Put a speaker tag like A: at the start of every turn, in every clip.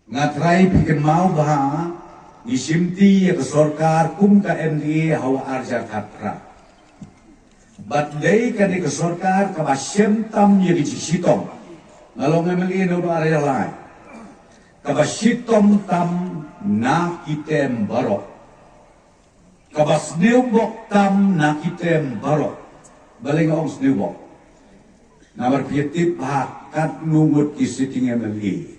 A: ngatrai bikin mau bah isimti ya ke sorkar kum ka MDA hawa arja thatra badai ka ke sorkar ka basyem tam ya di sitom ngalong MLA no area lain ka basitom tam na kitem barok ka basnewbok tam na kitem barok baling ong snewbok namar pietip hakat nungut ki sitting MLA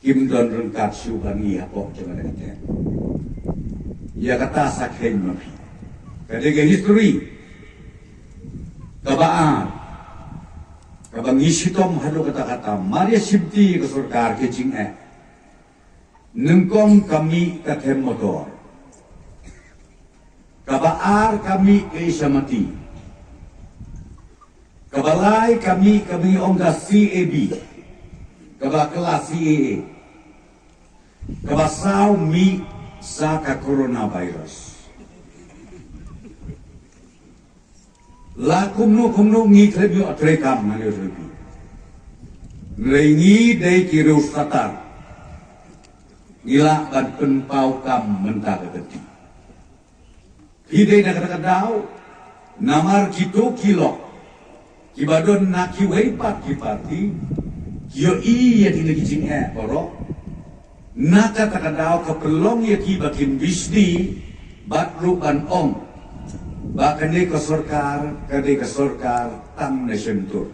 A: Kim Don Rengkat Syubhangi Hapok Jangan Ada Ya kata sakhen mapi Kadega history Kabaan Kabang isitom halo kata-kata Maria Sibti ke surkar ke jing'e Nengkong kami kathem motor Kabaar kami ke isamati Kabalai kami ongga CAB Kabakala CAA Kabasaw mi sa coronavirus. La kumno ngi trebyo atrekam na lebi. Rengi dei kiru satar. Gila kan penpau kam mentah keti. Hidei na kadakadaw namar kito kilo. Kibadon na kiwei pat kipati. Kyo iya tinagi jing'e porok. Naka takadaw kapelong yaki bakin bisni batrukan ong bakane kasorkar kade kasorkar tam nation tour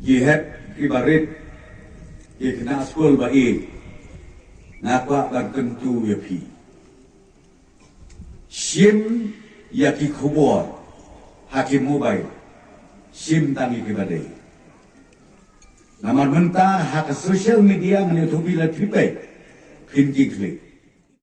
A: gihet ibarit ikna school bai nakwa bagkentu yapi sim yaki khobor hakim mobile sim tangi kibade Namar mentah hak social media menutupi la tripe, pinti klik.